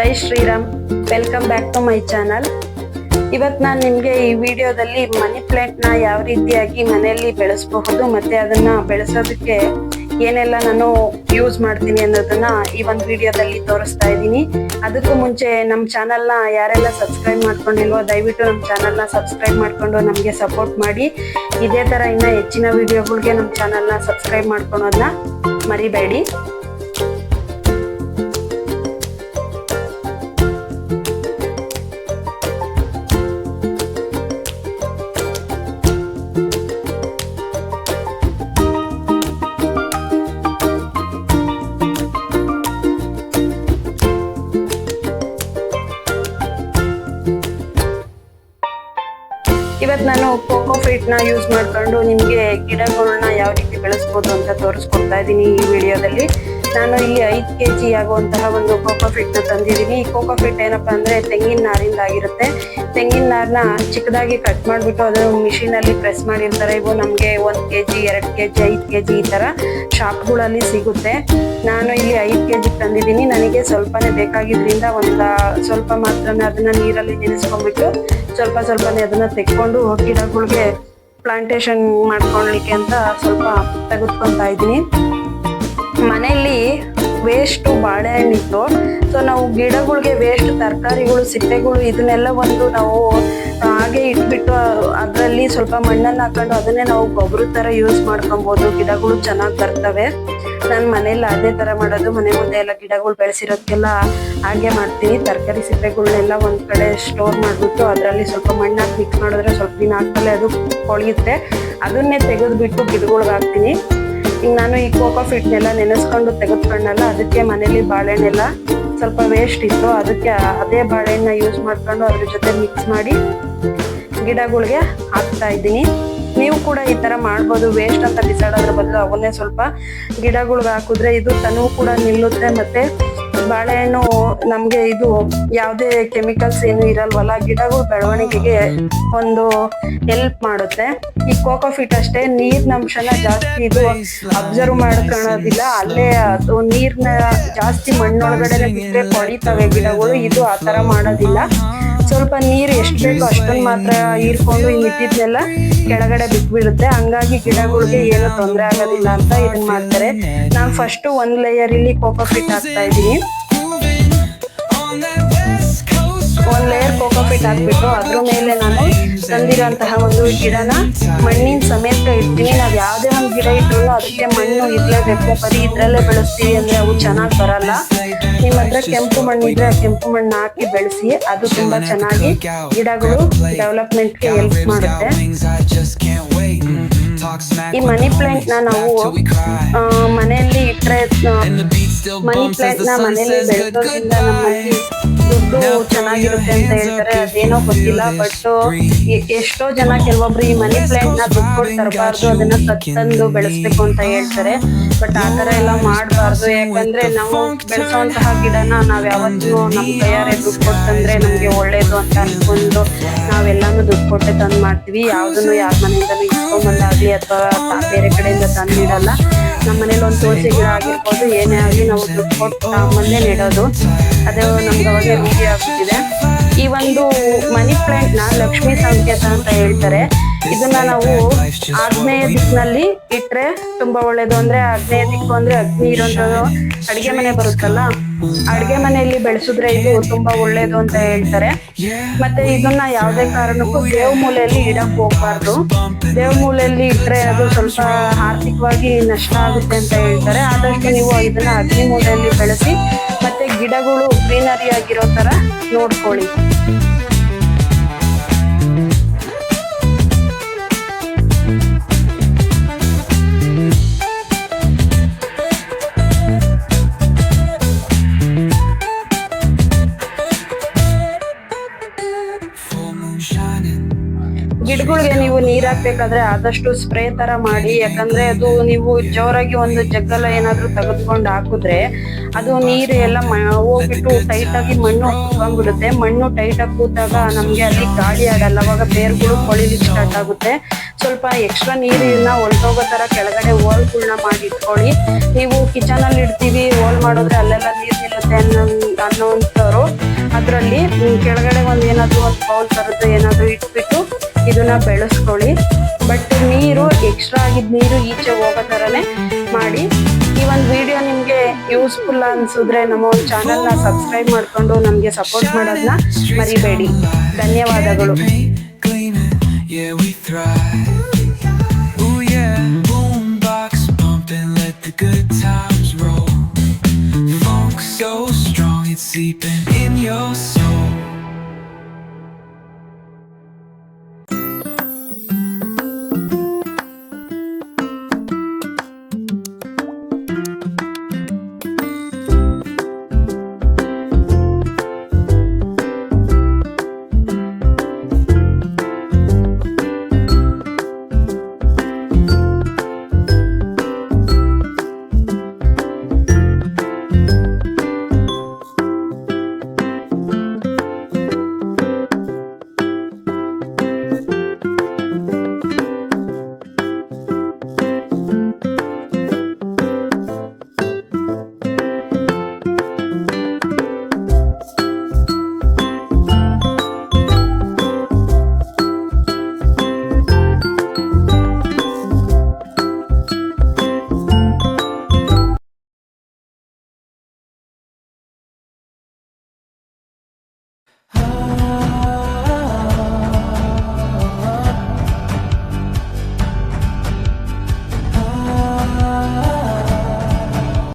Jai Shriram. Welcome back to my channel. ಇವತ್ತು ನಾನು ನಿಮಗೆ ಈ ವಿಡಿಯೋದಲ್ಲಿ ಮನಿ ಪ್ಲಾಂಟ್ನ ಯಾವ ರೀತಿಯಾಗಿ ಮನೆಯಲ್ಲಿ ಬೆಳೆಸಬಹುದು ಮತ್ತೆ ಅದನ್ನ ಬೆಳೆಸೋದಕ್ಕೆ ಏನೆಲ್ಲ ನಾನು ಯೂಸ್ ಮಾಡ್ತೀನಿ ಅನ್ನೋದನ್ನ ಈ ಒಂದು ವಿಡಿಯೋದಲ್ಲಿ ತೋರಿಸ್ತಾ ಇದ್ದೀನಿ. ಅದಕ್ಕೂ ಮುಂಚೆ ನಮ್ಮ ಚಾನಲ್ನ ಯಾರೆಲ್ಲ ಸಬ್ಸ್ಕ್ರೈಬ್ ಮಾಡ್ಕೊಂಡಿಲ್ವೋ ದಯವಿಟ್ಟು ನಮ್ಮ ಚಾನಲ್ನ ಸಬ್ಸ್ಕ್ರೈಬ್ ಮಾಡ್ಕೊಂಡು ನಮಗೆ ಸಪೋರ್ಟ್ ಮಾಡಿ. ಇದೇ ಥರ ಇನ್ನೂ ಹೆಚ್ಚಿನ ವಿಡಿಯೋಗಳಿಗೆ ನಮ್ಮ ಚಾನಲ್ನ ಸಬ್ಸ್ಕ್ರೈಬ್ ಮಾಡ್ಕೊಳೋದನ್ನ ಮರಿಬೇಡಿ. ಇವತ್ತು ನಾನು ಕೋಕೋಫಿಟ್ನ ಯೂಸ್ ಮಾಡ್ಕೊಂಡು ನಿಮಗೆ ಗಿಡಗಳನ್ನ ಯಾವ ರೀತಿ ಬೆಳೆಸ್ಬೋದು ಅಂತ ತೋರಿಸ್ಕೊಡ್ತಾ ಇದ್ದೀನಿ ಈ ವಿಡಿಯೋದಲ್ಲಿ. ನಾನು ಇಲ್ಲಿ 5 kg ಆಗುವಂತಹ ಒಂದು ಕೋಕೋಫಿಟ್ನ ತಂದಿದ್ದೀನಿ. ಈ ಕೋಕೋಫಿಟ್ ಏನಪ್ಪ ಅಂದರೆ ತೆಂಗಿನ ನಾರಿಂದ ಆಗಿರುತ್ತೆ. ತೆಂಗಿನ ನಾರನ್ನ ಚಿಕ್ಕದಾಗಿ ಕಟ್ ಮಾಡಿಬಿಟ್ಟು ಅದನ್ನು ಮಿಷಿನಲ್ಲಿ ಪ್ರೆಸ್ ಮಾಡಿರ್ತಾರೆ. ಇವು ನಮಗೆ 1 kg 2 kg 5 kg ಈ ಥರ ಶಾಪ್ಗಳಲ್ಲಿ ಸಿಗುತ್ತೆ. ನಾನು ಇಲ್ಲಿ 5 kg ತಂದಿದ್ದೀನಿ. ನನಗೆ ಸ್ವಲ್ಪನೇ ಬೇಕಾಗಿದ್ದರಿಂದ ಸ್ವಲ್ಪ ಮಾತ್ರನೇ ಅದನ್ನ ನೀರಲ್ಲಿ ನೆನೆಸ್ಕೊಂಡ್ಬಿಟ್ಟು ಸ್ವಲ್ಪನೇ ಅದನ್ನ ತೆಕ್ಕೊಂಡು ಗಿಡಗಳಿಗೆ ಪ್ಲಾಂಟೇಶನ್ ಮಾಡ್ಕೊಳ್ಲಿಕ್ಕೆ ಅಂತ ಸ್ವಲ್ಪ ತೆಗೆದುಕೊತಾ ಇದ್ದೀನಿ. ಮನೆಯಲ್ಲಿ ವೇಸ್ಟ್ ಬಾಳೆಹಣ್ಣಿತ್ತು. ಸೊ ನಾವು ಗಿಡಗಳಿಗೆ ವೇಸ್ಟ್ ತರಕಾರಿಗಳು ಸಿಪ್ಪೆಗಳು ಇದನ್ನೆಲ್ಲ ನಾವು ಹಾಗೆ ಇಟ್ಬಿಟ್ಟು ಅದರಲ್ಲಿ ಸ್ವಲ್ಪ ಮಣ್ಣನ್ನು ಹಾಕೊಂಡು ಅದನ್ನೇ ನಾವು ಗೊಬ್ಬರ ಥರ ಯೂಸ್ ಮಾಡ್ಕೊಬೋದು. ಗಿಡಗಳು ಚೆನ್ನಾಗಿ ಬರ್ತವೆ. ನಾನು ಮನೆಯಲ್ಲಿ ಅದೇ ಥರ ಮಾಡೋದು. ಮನೆ ಮುಂದೆ ಎಲ್ಲ ಗಿಡಗಳು ಬೆಳೆಸಿರೋದಕ್ಕೆಲ್ಲ ಹಾಗೆ ಮಾಡ್ತೀನಿ. ತರಕಾರಿ ಸಿಪ್ಪೆಗಳನ್ನೆಲ್ಲ ಒಂದು ಕಡೆ ಸ್ಟೋರ್ ಮಾಡಿಬಿಟ್ಟು ಅದರಲ್ಲಿ ಸ್ವಲ್ಪ ಮಣ್ಣಾಕಿ ಮಿಕ್ಸ್ ಮಾಡಿದ್ರೆ ಸ್ವಲ್ಪ ದಿನ ಆದ್ಮೇಲೆ ಅದು ಕೊಳೆಯುತ್ತೆ. ಅದನ್ನೇ ತೆಗೆದುಬಿಟ್ಟು ಗಿಡಗಳಿಗೆ ಹಾಕ್ತೀನಿ. ಈಗ ನಾನು ಈ ಕೋಕೋಫಿಟ್ನೆಲ್ಲ ನೆನೆಸ್ಕೊಂಡು ತೆಗೆದುಕೊಂಡಲ್ಲ, ಅದಕ್ಕೆ ಮನೇಲಿ ಬಾಳೆಹಣ್ಣೆಲ್ಲ ಸ್ವಲ್ಪ ವೇಸ್ಟ್ ಇತ್ತು. ಅದಕ್ಕೆ ಅದೇ ಬಾಳೆಹಣ್ಣ ಯೂಸ್ ಮಾಡ್ಕೊಂಡು ಅದ್ರ ಜೊತೆ ಮಿಕ್ಸ್ ಮಾಡಿ ಗಿಡಗಳಿಗೆ ಹಾಕ್ತಾ ಇದ್ದೀನಿ. ನೀವು ಕೂಡ ಈ ಥರ ಮಾಡ್ಬೋದು. ವೇಸ್ಟ್ ಅಂತ ಬಿಸಾಡೋದ್ರ ಬದಲು ಅವನ್ನೇ ಸ್ವಲ್ಪ ಗಿಡಗಳಿಗೆ ಹಾಕಿದ್ರೆ ಇದು ತನೂ ಕೂಡ ನಿಲ್ಲುತ್ತೆ. ಮತ್ತು ಬಾಳೆಹಣ್ಣು ನಮಗೆ ಇದು ಯಾವುದೇ ಕೆಮಿಕಲ್ಸ್ ಏನು ಇರಲ್ವಲ್ಲ, ಗಿಡಗಳು ಬೆಳವಣಿಗೆಗೆ ಒಂದು ಹೆಲ್ಪ್ ಮಾಡುತ್ತೆ. ಈ ಕೋಕೋಫಿಟ್ ಅಷ್ಟೇ ನೀರಿನ ಅಂಶನ ಜಾಸ್ತಿ ಇದು ಅಬ್ಸರ್ವ್ ಮಾಡ್ಕೊಳ್ಳೋದಿಲ್ಲ. ಅಲ್ಲೇ ಅದು ನೀರ್ನ ಜಾಸ್ತಿ ಮಣ್ಣೊಳಗಡೆ ಬಿಟ್ಟರೆ ಕೊಳಿತವೆ ಗಿಡಗಳು. ಇದು ಆ ಥರ ಮಾಡೋದಿಲ್ಲ. ಸ್ವಲ್ಪ ನೀರು ಎಷ್ಟು ಬೇಕೋ ಅಷ್ಟೊಂದು ಮಾತ್ರ ಹೀರ್ಕೊಂಡು ಮಿಕ್ಕಿದ್ನೆಲ್ಲ ಕೆಳಗಡೆ ಬಿಟ್ಬಿಡುತ್ತೆ. ಹಂಗಾಗಿ ಗಿಡಗಳಿಗೆ ಏನು ತೊಂದರೆ ಆಗೋದಿಲ್ಲ ಅಂತ ಇದನ್ನ ಮಾಡ್ತಾರೆ. ನಾನು ಫಸ್ಟ್ 1 ಲೇಯರ್ ಇಲ್ಲಿ ಕೋಕೋಫಿಟ್ ಹಾಕ್ತಾ ಇದ್ದೀನಿ. 1 ಲೇಯರ್ ಕೋಕೋಫಿಟ್ ಹಾಕ್ಬಿಟ್ಟು ಅದ್ರ ಮೇಲೆ ನಾನು ತಂದಿರೋಂತಹ ಒಂದು ಗಿಡನ ಮಣ್ಣಿನ ಸಮೇತ ಇಡ್ತೀನಿ. ನಾವು ಯಾವುದೇ ಒಂದು ಗಿಡ ಇಟ್ರು ಅದಕ್ಕೆ ಮಣ್ಣು ಇರಲೇಬೇಕು. ಬರೀ ಇದ್ರಲ್ಲೇ ಬೆಳೆಸ್ತೀವಿ ಅಂದರೆ ಅವು ಚೆನ್ನಾಗಿ ಬರಲ್ಲ. ನಿಮ್ಮ ಹತ್ರ ಕೆಂಪು ಮಣ್ಣು ಇದ್ರೆ ಕೆಂಪು ಮಣ್ಣು ಹಾಕಿ ಬೆಳೆಸಿ. ಅದು ತುಂಬಾ ಚೆನ್ನಾಗಿ ಗಿಡಗಳು ಡೆವಲಪ್ಮೆಂಟ್ಗೆ ಹೆಲ್ಪ್ ಮಾಡುತ್ತೆ. ಈ ಮನಿ ಪ್ಲಾಂಟ್ನ ನಾವು ಮನೆಯಲ್ಲಿ ಇಟ್ಟರೆ ಮನಿ ಪ್ಲಾಂಟ್ನ ಮನೆಯಲ್ಲಿ ಬೆಳೆಸೋದ್ರಿಂದ ನಮ್ಮಲ್ಲಿ ದುಡ್ಡು ಚೆನ್ನಾಗಿರುತ್ತೆ ಅಂತ ಹೇಳ್ತಾರೆ. ಅದೇನೋ ಗೊತ್ತಿಲ್ಲ. ಬಟ್ ಎಷ್ಟೋ ಜನ ಕೆಲವೊಬ್ರು ಈ ಮನಿ ಪ್ಲಾಂಟ್ನ ದುಡ್ಡು ಕೊಟ್ಟು ತರಬಾರ್ದು, ಅದನ್ನ ತಂದು ಬೆಳೆಸ್ಬೇಕು ಅಂತ ಹೇಳ್ತಾರೆ. ಬಟ್ ಆ ಥರ ಎಲ್ಲ ಮಾಡಬಾರ್ದು. ಯಾಕಂದ್ರೆ ನಾವು ಬೆಳೆಸೋಂತಹ ಗಿಡನ ನಾವ್ ಯಾವತ್ತೂ ನಮ್ಮ ಕೈಯಾರೆ ದುಡ್ಡು ಕೊಟ್ಟಂದ್ರೆ ನಮ್ಗೆ ಒಳ್ಳೇದು ಅಂತ ಅನ್ಕೊಂಡು ನಾವೆಲ್ಲಾನು ದುಡ್ಡು ಕೊಟ್ಟೆ ತಂದು ಮಾಡ್ತೀವಿ. ಯಾವ್ದನ್ನು ಯಾರ ಮನೆಯಿಂದನೂ ಇಸ್ಕೊಂಬಂದಾಗ್ಲಿ ಅಥವಾ ಬೇರೆ ಕಡೆಯಿಂದ ತಂದಿಡಲ್ಲ. ನಮ್ಮ ಮನೇಲಿ ಒಂದು ತುಳಸಿ ಗಿಡ ಆಗಿರ್ಬೋದು, ಏನೇ ಆಗಲಿ ನಾವು ದುಡ್ಡು ಕೊಟ್ಟು ತಮ್ಮಂದೇ ನೆಡೋದು. ಅದು ನಮ್ಗೆ ಅವಾಗ ರೂಢಿ ಆಗ್ಬಿಟ್ಟಿದೆ. ಈ ಒಂದು ಮನಿ ಪ್ಲಾಂಟ್ನ ಲಕ್ಷ್ಮೀ ಸಂಕೇತ ಅಂತ ಹೇಳ್ತಾರೆ. ಇದನ್ನ ನಾವು ಆಗ್ನೇಯ ದಿಕ್ಕಿನಲ್ಲಿ ಇಟ್ರೆ ತುಂಬಾ ಒಳ್ಳೇದು. ಅಂದ್ರೆ ಆಗ್ನೇಯ ದಿಕ್ಕು ಅಂದ್ರೆ ಅಗ್ನಿ ಇರೋಂಥದ್ದು ಅಡಿಗೆ ಮನೆ ಬರುತ್ತಲ್ಲ, ಅಡಿಗೆ ಮನೆಯಲ್ಲಿ ಬೆಳೆಸಿದ್ರೆ ಇದು ತುಂಬಾ ಒಳ್ಳೇದು ಅಂತ ಹೇಳ್ತಾರೆ. ಮತ್ತೆ ಇದನ್ನ ಯಾವುದೇ ಕಾರಣಕ್ಕೂ ದೇವ ಮೂಲೆಯಲ್ಲಿ ಇಡಕ್ ಹೋಗ್ಬಾರ್ದು. ದೇವ ಮೂಲೆಯಲ್ಲಿ ಇಟ್ರೆ ಅದು ಸ್ವಲ್ಪ ಆರ್ಥಿಕವಾಗಿ ನಷ್ಟ ಆಗುತ್ತೆ ಅಂತ ಹೇಳ್ತಾರೆ. ಆದಷ್ಟು ನೀವು ಇದನ್ನ ಅಗ್ನಿ ಮೂಲೆಯಲ್ಲಿ ಬೆಳೆಸಿ ಮತ್ತೆ ಗಿಡಗಳು ಗ್ರೀನರಿ ಆಗಿರೋ ತರ ನೋಡ್ಕೊಳ್ಳಿ. ಗಿಡಗಳಿಗೆ ನೀವು ನೀರ್ ಹಾಕ್ಬೇಕಾದ್ರೆ ಆದಷ್ಟು ಸ್ಪ್ರೇ ತರ ಮಾಡಿ. ಯಾಕಂದ್ರೆ ಅದು ನೀವು ಜೋರಾಗಿ ಒಂದು ಜಗ್ಗಲ್ಲ ಏನಾದ್ರು ತೆಗೆದುಕೊಂಡು ಹಾಕಿದ್ರೆ ಅದು ನೀರು ಎಲ್ಲ ಹೋಗ್ಬಿಟ್ಟು ಟೈಟ್ ಆಗಿ ಮಣ್ಣು ಕೂತ್ಕೊಂಡ್ಬಿಡುತ್ತೆ. ಮಣ್ಣು ಟೈಟ್ ಆಗಿ ಕೂತಾಗ ನಮ್ಗೆ ಅಲ್ಲಿ ಗಾಳಿ ಆಡಲ್ಲ. ಅವಾಗ ಬೇರ್ಗಳು ಕೊಳಿಲಿಕ್ಕೆ ಸ್ಟಾರ್ಟ್ ಆಗುತ್ತೆ. ಸ್ವಲ್ಪ ಎಕ್ಸ್ಟ್ರಾ ನೀರನ್ನ ಹೊಲ್ಟೋಗೋ ತರ ಕೆಳಗಡೆ ಹೋಲ್ಗಳನ್ನ ಮಾಡಿ ಇಟ್ಕೊಳ್ಳಿ. ನೀವು ಕಿಚನ್ ಅಲ್ಲಿ ಇಡ್ತೀವಿ ಹೋಲ್ ಮಾಡಿದ್ರೆ ಅಲ್ಲೆಲ್ಲ ನೀರ್ ನಿಲ್ಲುತ್ತೆ ಅನ್ನೋಂಥವ್ರು ಅದರಲ್ಲಿ ಕೆಳಗಡೆ ಒಂದು ಏನಾದರೂ ಒಂದು ಬೌಲ್ ಥರದ್ದು ಏನಾದರೂ ಇಟ್ಬಿಟ್ಟು ಇದನ್ನ ಬೆಳೆಸ್ಕೊಳ್ಳಿ. ಬಟ್ ನೀರು ಎಕ್ಸ್ಟ್ರಾ ಆಗಿದ್ದ ನೀರು ಈಚೆ ಹೋಗೋ ಥರನೇ ಮಾಡಿ. ಈ ಒಂದು ವಿಡಿಯೋ ನಿಮಗೆ ಯೂಸ್ಫುಲ್ ಅನ್ಸಿದ್ರೆ ನಮ್ಮ ಒಂದು ಚಾನಲ್ನ ಸಬ್ಸ್ಕ್ರೈಬ್ ಮಾಡಿಕೊಂಡು ನಮಗೆ ಸಪೋರ್ಟ್ ಮಾಡೋದನ್ನ ಮರಿಬೇಡಿ. ಧನ್ಯವಾದಗಳು. Good times roll. Funk so strong, it's seeping in your soul.